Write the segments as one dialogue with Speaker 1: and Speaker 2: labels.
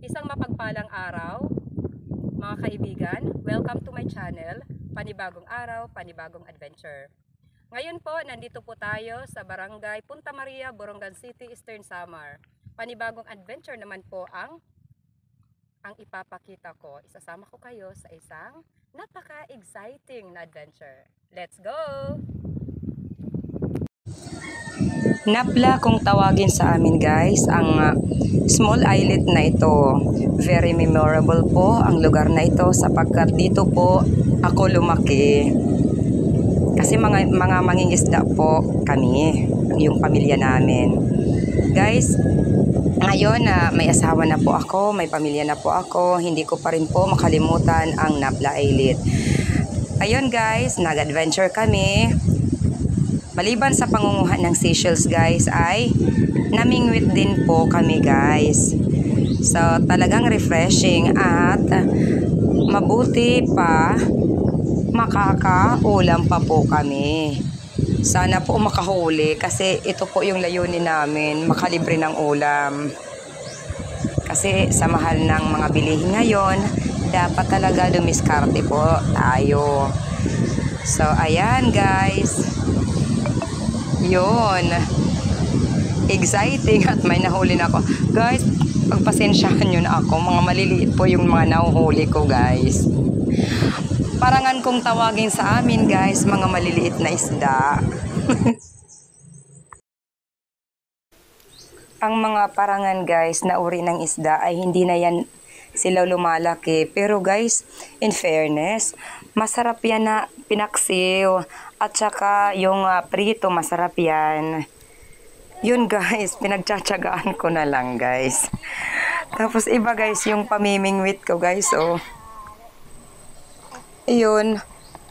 Speaker 1: Isang mapagpalang araw, mga kaibigan. Welcome to my channel, Panibagong Araw, Panibagong Adventure. Ngayon po, nandito po tayo sa Barangay Punta Maria, Borongan City, Eastern Samar. Panibagong adventure naman po ang ipapakita ko. Isasama ko kayo sa isang napaka-exciting na adventure. Let's go! Napla kung tawagin sa amin guys, ang small islet na ito. Very memorable po ang lugar na ito sapagkat dito po ako lumaki. Kasi mga mangingisda po kami, yung pamilya namin. Guys, ngayon may asawa na po ako, may pamilya na po ako, hindi ko pa rin po makalimutan ang Napla Islet. Ayun guys, nag-adventure kami. Maliban sa pangunguha ng seashells guys ay namingwit din po kami guys. So talagang refreshing at mabuti pa makakaulam pa po kami. Sana po makahuli kasi ito po yung layunin namin, makalibre ng ulam. Kasi sa mahal ng mga bilihin ngayon, dapat talaga dumiskarte po tayo. So ayan guys. Yun. Exciting at may nahuli na ako. Guys, pagpasensyahan nyo na ako. Mga maliliit po yung mga nahuhuli ko guys. Parangan kong tawagin sa amin guys, mga maliliit na isda. Ang mga parangan guys na uri ng isda ay hindi na yan sila lumalaki. Pero guys, in fairness, masarap yan na pinaksiw. At saka yung prito, masarap yan. Yun guys, pinagtsatsagaan ko na lang guys. Tapos iba guys, yung pamimingwit ko guys, oh. Iyon,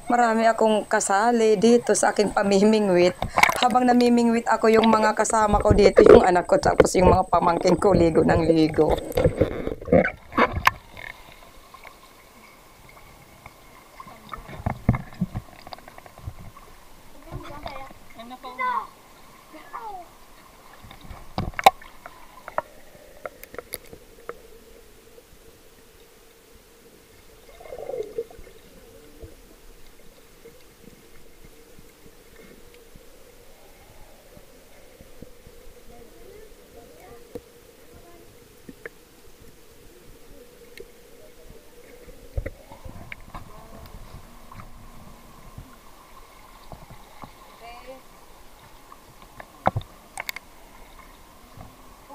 Speaker 1: marami akong kasali dito sa aking pamimingwit. Habang namimingwit ako, yung mga kasama ko dito, yung anak ko, tapos yung mga pamangkin ko, ligo ng ligo.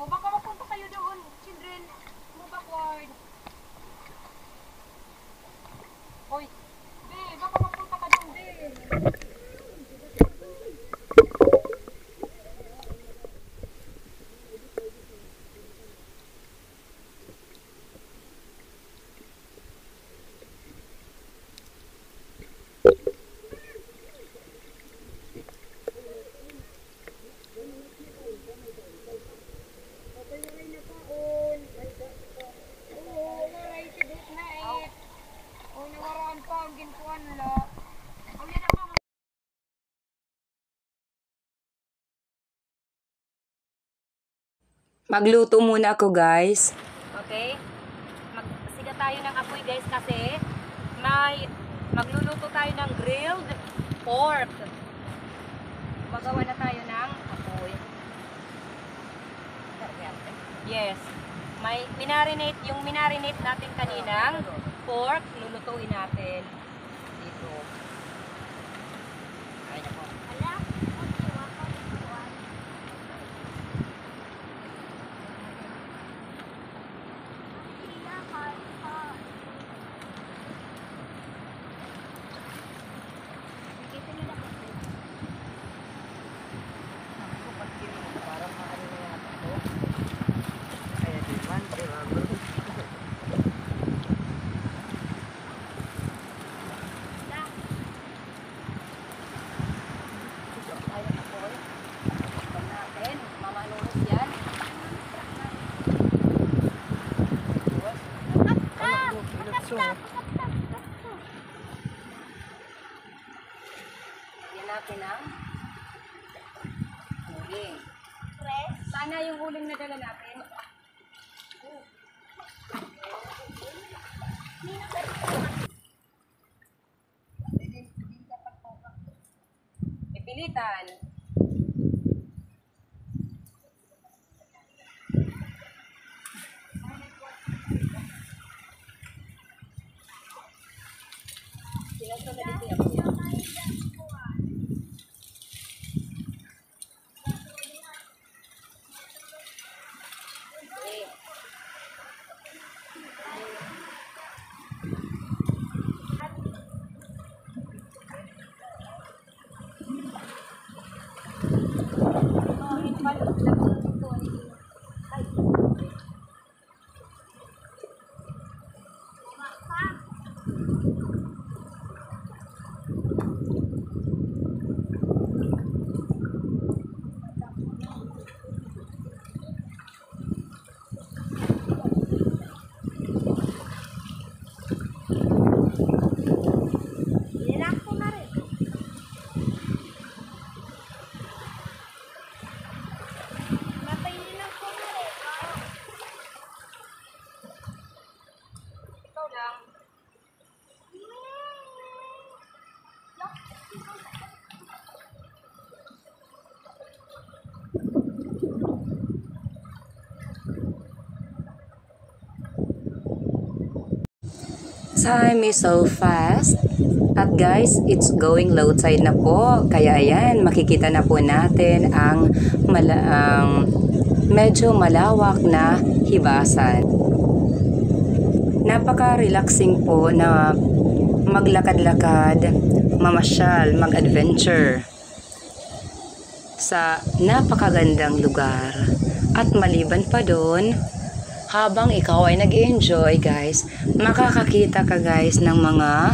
Speaker 1: Baka mapunta kayo doon, children. Move backward. Hoy, be, baka mapunta ka doon, be. Magluto muna ako guys. Okay? Magsiga tayo ng apoy guys kasi magluluto tayo ng grilled pork. Magawa na tayo ng apoy. Yes. May minarinate natin kaninang pork, lulutuin natin dito. Ay nako. natin ang uling. Sana yung uling na dala natin. Ethan. Time is so fast. At guys, it's going low tide na po. Kaya ayan, makikita na po natin ang medyo malawak na hibasan. Napaka-relaxing po na maglakad-lakad, mamasyal, mag-adventure sa napakagandang lugar. At maliban pa doon, habang ikaw ay nag-enjoy guys, makakakita ka guys ng mga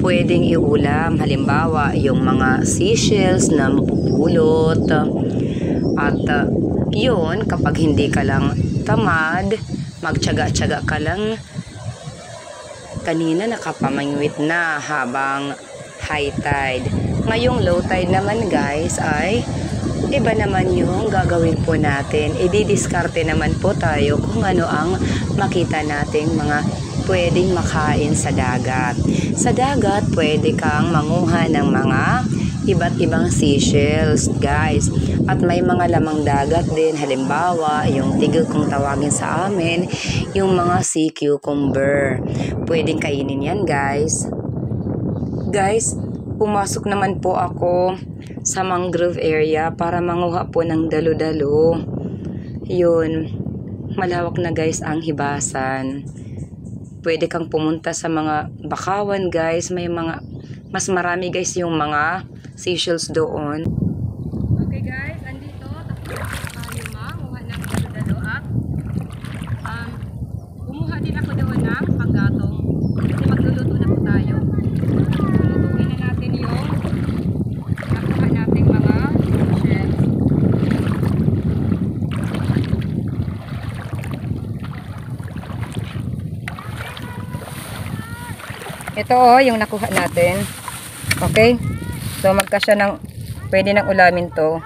Speaker 1: pwedeng iulam. Halimbawa, yung mga seashells na mapupulot. At yun, kapag hindi ka lang tamad, magtyaga-tyaga ka lang. Kanina nakapamangwit na habang high tide. Ngayong low tide naman guys ay iba naman yung gagawin po natin. Ididiskarte naman po tayo kung ano ang makita nating mga pwedeng makain sa dagat. Sa dagat, pwede kang manguha ng mga iba't ibang seashells, guys. At may mga lamang dagat din. Halimbawa, yung tigil kung tawagin sa amin, yung mga sea cucumber. Pwedeng kainin yan, guys. Guys, pumasok naman po ako sa mangrove area para manguha po ng dalo-dalo. Yun, malawak na guys ang hibasan. Pwede kang pumunta sa mga bakawan guys, mas marami guys yung mga seashells doon. Okay guys, andito tapos tayo manguha ng dalo-dalo at kumuha din ako doon ng panggatong kasi magluluto na po tayo. Lulutuin na natin yung nakuha nating mga seashells. Ito yung nakuha natin. Okay? So magkasya ng pwede nang ulamin to.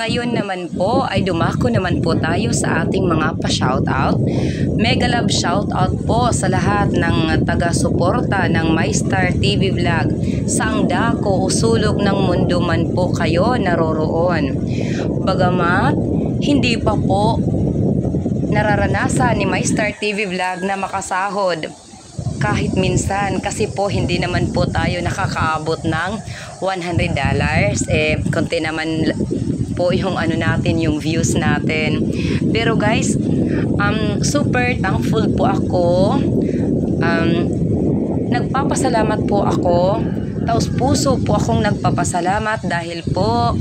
Speaker 1: ngayon naman po ay dumako naman po tayo sa ating mga pa-shoutout. Mega love shoutout po sa lahat ng taga-suporta ng MyStar TV Vlog. Saang dako o sulok ng mundo man po kayo naroroon. Bagamat hindi pa po nararanasan ni MyStar TV Vlog na makasahod kahit minsan, kasi po hindi naman po tayo nakakaabot ng $100. Konti naman po yung natin, yung views natin. Pero guys, super thankful po ako. Nagpapasalamat po ako. Taos puso po akong nagpapasalamat dahil po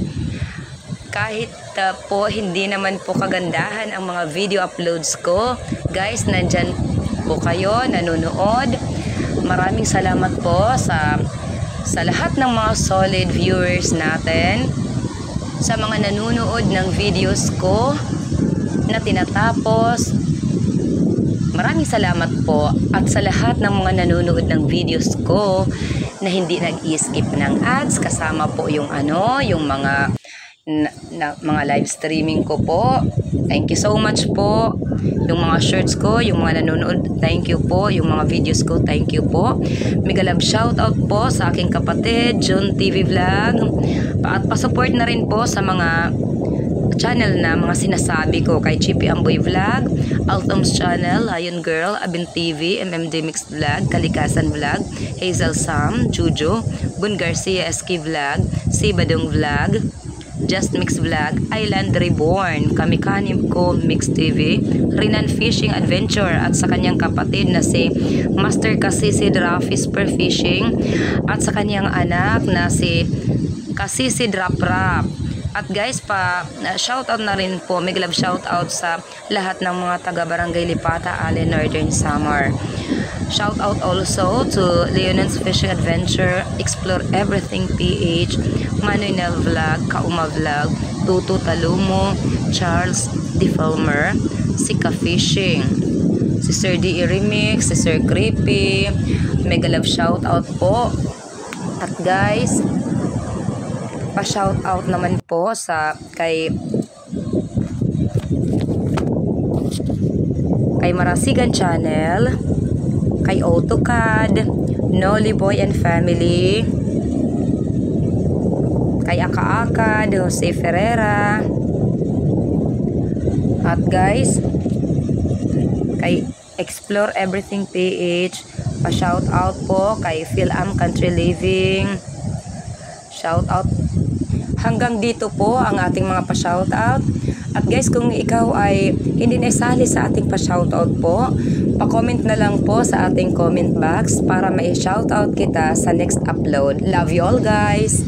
Speaker 1: kahit po hindi naman po kagandahan ang mga video uploads ko, guys, nandyan po kayo nanonood. Maraming salamat po sa lahat ng mga solid viewers natin, sa mga nanonood ng videos ko na tinatapos. Maraming salamat po, at sa lahat ng mga nanonood ng videos ko na hindi nag-skip ng ads, kasama po yung yung mga mga live streaming ko po. Thank you so much po. Yung mga shirts ko, yung mga nanonood, thank you po. Yung mga videos ko, thank you po. Mega love shoutout po sa aking kapatid, June TV Vlog. At pa-support na rin po sa mga channel na mga sinasabi ko, kay Chippy Amboy Vlog, Altom's Channel, Lion Girl, Abin TV, MMD Mixed Vlog, Kalikasan Vlog, Hazel Sam, Jujo, Bun Garcia SK Vlog, Sibadong Vlog, Just Mix Vlog, Island Reborn, Kamikanim Ko Mix TV, Rinan Fishing Adventure, at sa kanyang kapatid na si Master Kasisid Rafi Per Fishing, at sa kanyang anak na si Kasisid Rap Rap. At guys, shoutout na rin po, may love shoutout sa lahat ng mga taga Barangay Lipata, Allen, Northern Samar. Shoutout also to Leon's Fishing Adventure, Explore Everything PH, Manuel Vlog, Kauma Vlog, Tutu Talumo, Charles Defilmer, Sika Fishing, si Sir D. Remix, si Sir Creepy. Mega love shoutout po. At guys, pa-shoutout naman po sa kay Marasigan Channel, kay AutoCAD, Nolly Boy and Family, kay Aka-Akad, Jose Ferreira. At guys, kay Explore Everything PH, pa-shoutout po kay Philam Country Living. Shoutout. Hanggang dito po ang ating mga pa-shoutout. At guys, kung ikaw ay hindi naisali sa ating pa-shoutout po, pa-comment na lang po sa ating comment box para mai-shoutout kita sa next upload. Love you all guys!